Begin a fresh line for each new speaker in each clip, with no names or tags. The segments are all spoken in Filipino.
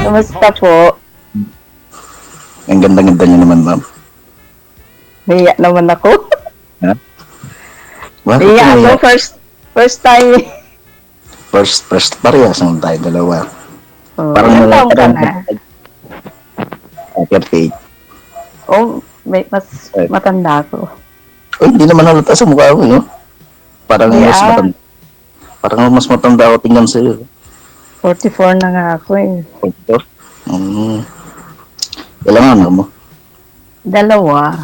Kamusta po?
Ang ganda-ganda niyo naman, ma'am.
Naiyak naman ako.
Ha? Bakit ka
Naiyak ako
naiyak?
first time.
First, parehas naman tayo dalawa.
Oh,
Parang
ilang taong ka
parang
na?
38.
Oh, mas
Eh,
matanda ako.
hindi naman halata sa mukha ko, no? Parang
Hindi
mas matanda. Parang mas matanda ako tingnan sa'yo.
44 na nga ako eh.
Ito? Hmm. Ilang ano mo?
Dalawa.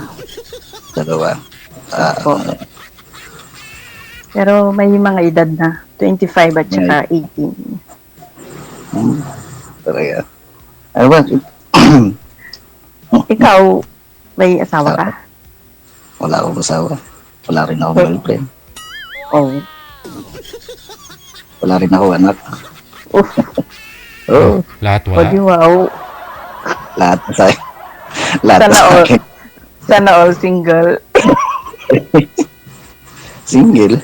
Dalawa. Ah,
Opo. Pero may mga edad na. 25 at saka
may,
18.
talaga. Ano ba?
Ikaw, may asawa ka?
Wala akong asawa. Wala rin akong
Oh.
girlfriend.
Oh.
Wala rin ako anak.
Uf,
Oo.
Lahat
o
wala.
di wow.
Lahat na sa lahat na
Sana
sa
all,
akin.
sana all single.
Single.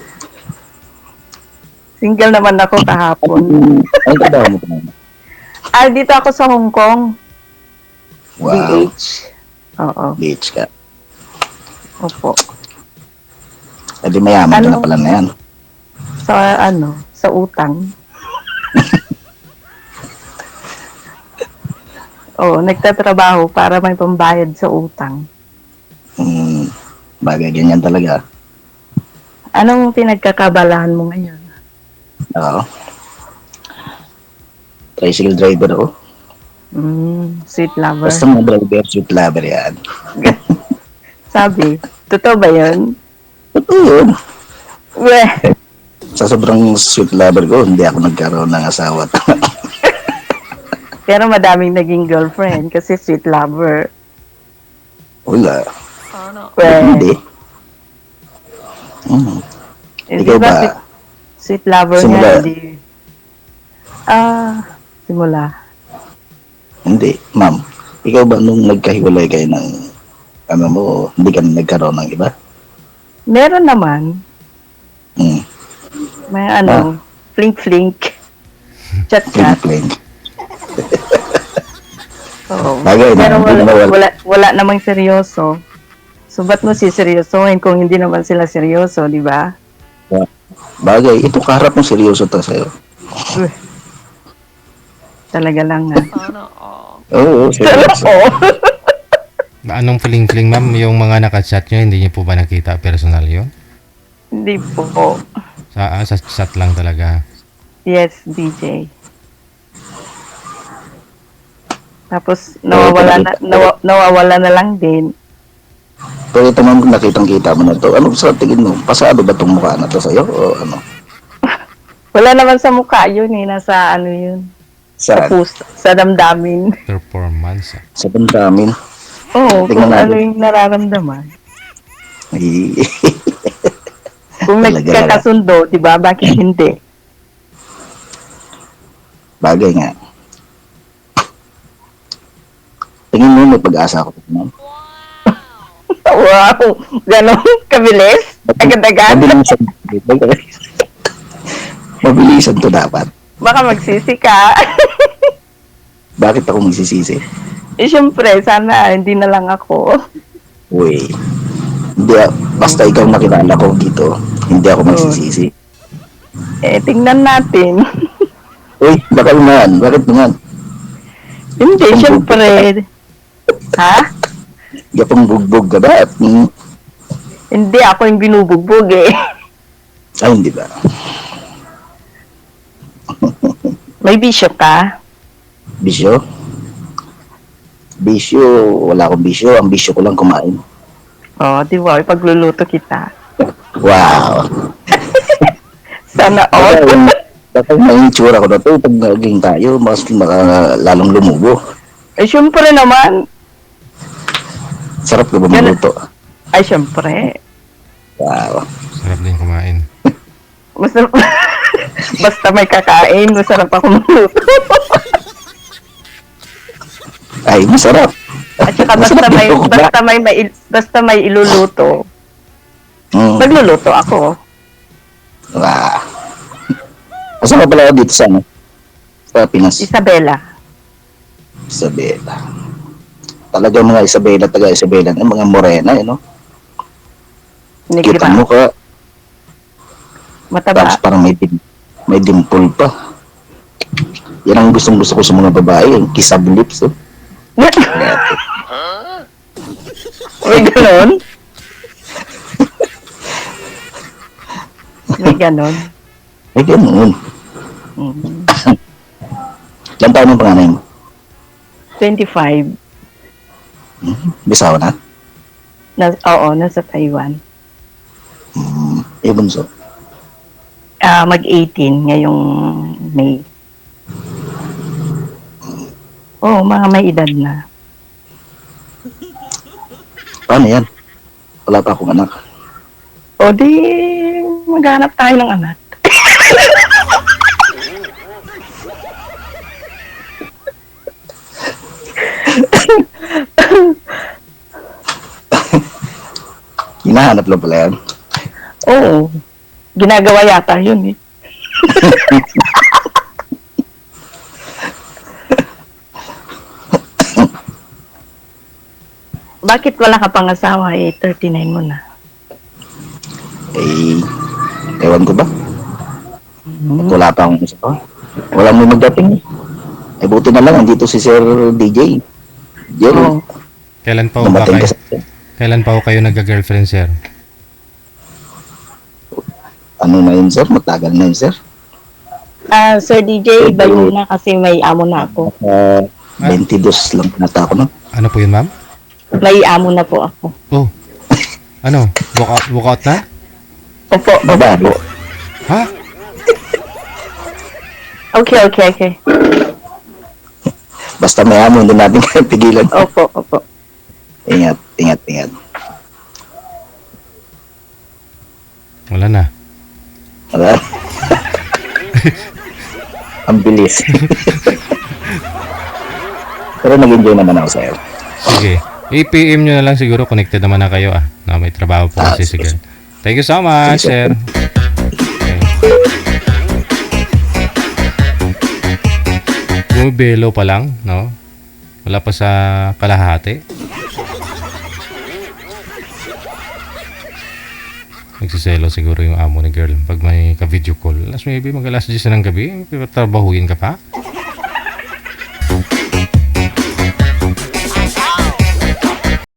Single naman ako kahapon.
Ang trabaho mo naman.
Dito ako sa Hong Kong.
Wow.
DH. Oo,
Beach ka.
opo.
E di mayaman ka
Ano?
na pala na yan.
Sa utang. Oo, nagtatrabaho para may pambayad sa utang.
Hmm, bagay ganyan talaga.
Anong pinagkakabalahan mo ngayon?
Oo. Tricycle driver ako.
Sweet lover.
Basta mga driver, sweet lover yan.
Sabi, totoo ba yun?
Totoo yun.
Weh,
Sa sobrang sweet lover ko, hindi ako nagkaroon ng asawa.
pero madaming naging girlfriend kasi sweet lover.
Wala.
Weh,
Hindi. Hmm.
hindi
Ikaw
ba
ba?
sweet lover
Simula.
nga, hindi. Simula.
Hindi. Ma'am, ikaw ba nung nagkahiwalay kayo ng ano mo, hindi ka na nagkaroon ng iba?
Meron naman,
Hmm.
may flink-flink, chat-chat.
Plain.
Oo.
Bagay na,
Pero
hindi naman
wala namang seryoso. So, ba't mo siseryosohin kung hindi naman sila seryoso, di ba?
Bagay, ito kaharap mo seryoso to sa'yo.
Uy, talaga lang nga.
Oo, seryoso.
Oo.
Anong feeling ma'am? Yung mga nakachat nyo, hindi nyo po ba nakita personal yun?
Hindi po.
Sa chat lang talaga.
Yes, DJ. Tapos, nawawala na lang din.
Pero ito ma'am, nakitang-kita mo na to. Ano sa tingin mo? Pasado ba itong mukha na to sa'yo? O ano?
Wala naman sa mukha yun eh. Nasa ano yun. Sa
Saan?
puso, sa damdamin.
Performance.
Sa damdamin.
Oo,
Tingnan
kung ano
natin.
yung nararamdaman.
Ay,
Kung
Talaga
nagkakasundo, di ba? Bakit hindi?
bagay nga. Tingin mo may pag-asa ako. Ma'am.
Wow! Ganon kabilis? Agad-agad?
Mabilisan. Mabilisan to dapat.
Baka magsisi ka.
Bakit ako magsisisi?
Syempre, sana hindi na lang ako.
Uy. Hindi, basta ikaw nakilala ko dito, hindi ako magsisisi.
Tingnan natin.
Uy, bakit naman? Bakit naman?
Hindi, syempre. Ha?
Yapang bugbog ka ba?
Hindi, ako yung binubugbog eh.
Ay, hindi ba?
May bisyo ka?
Bisyo? Bisyo, wala akong bisyo. Ang bisyo ko lang kumain.
Di ba? Ipagluluto kita.
Wow.
Sana all.
Bakit may itsura ko na to, pag naging tayo, mas lalong lumubo.
Syempre naman.
Sarap ka ba magluto?
Syempre.
Wow.
Sarap din kumain.
Masarap. Basta may kakain, masarap ako magluto.
Ay, masarap.
At saka
Masarap dito,
basta may iluluto, magluluto ako.
Wow. Asa ka pala dito sa ano? Sa Pinas?
Isabela.
Isabela. Talaga mga Isabela, taga Isabela, mga morena, no? Kita mo
Negra.
ka, tapos
Mataba.
parang may dimple pa. Yan ang gustong gusto ko sa mga babae, yung kiss of lips, oh.
May ganon? May ganon.
May ganun.
Mm.
Ilan taon ang panganay mo?
25.
Bisawa na?
Oo, nasa Taiwan.
Bunso.
Mag-18 ngayong May. Oo, mga may edad na.
Paano yan? Wala pa akong anak.
O di, maghanap tayo ng anak.
Hinahanap lang pala yan.
Oo, ginagawa yata yun eh. Bakit wala ka pang asawa eh? 39 mo na.
Eh, ewan ko ba? At wala pa akong isa pa. Wala mo magdating. Eh, buti na lang, andito si Sir DJ. Jerry,
Oo.
Kailan pa ho ba
dumating
kayo?
ka sa...
Kailan pa ho kayo nagka-girlfriend, sir?
Ano na yun, sir? Matagal na yun, sir.
Sir DJ, iba yun na kasi may amo na ako.
22 lang nata ako, no?
Ano po yun, ma'am?
May amo na po ako.
Oh. Ano? Walk out na?
Opo, opo.
Babae.
Ha?
Okay.
Basta may amo, hindi natin kaya pigilan.
Opo, opo.
Ingat.
Wala na.
Wala. Ang bilis. Pero nag-enjoy naman ako sa'yo.
Sige. I-PM nyo na lang siguro. Connected naman na kayo na may trabaho po kasi si girl. Thank you so much,
Sige,
sir. Okay. Bumibelo pa lang, no? Wala pa sa kalahati. Nagsiselo siguro yung amo ni girl pag may ka-video call. Maybe mag-alas 10 na ng gabi, trabahuin ka pa.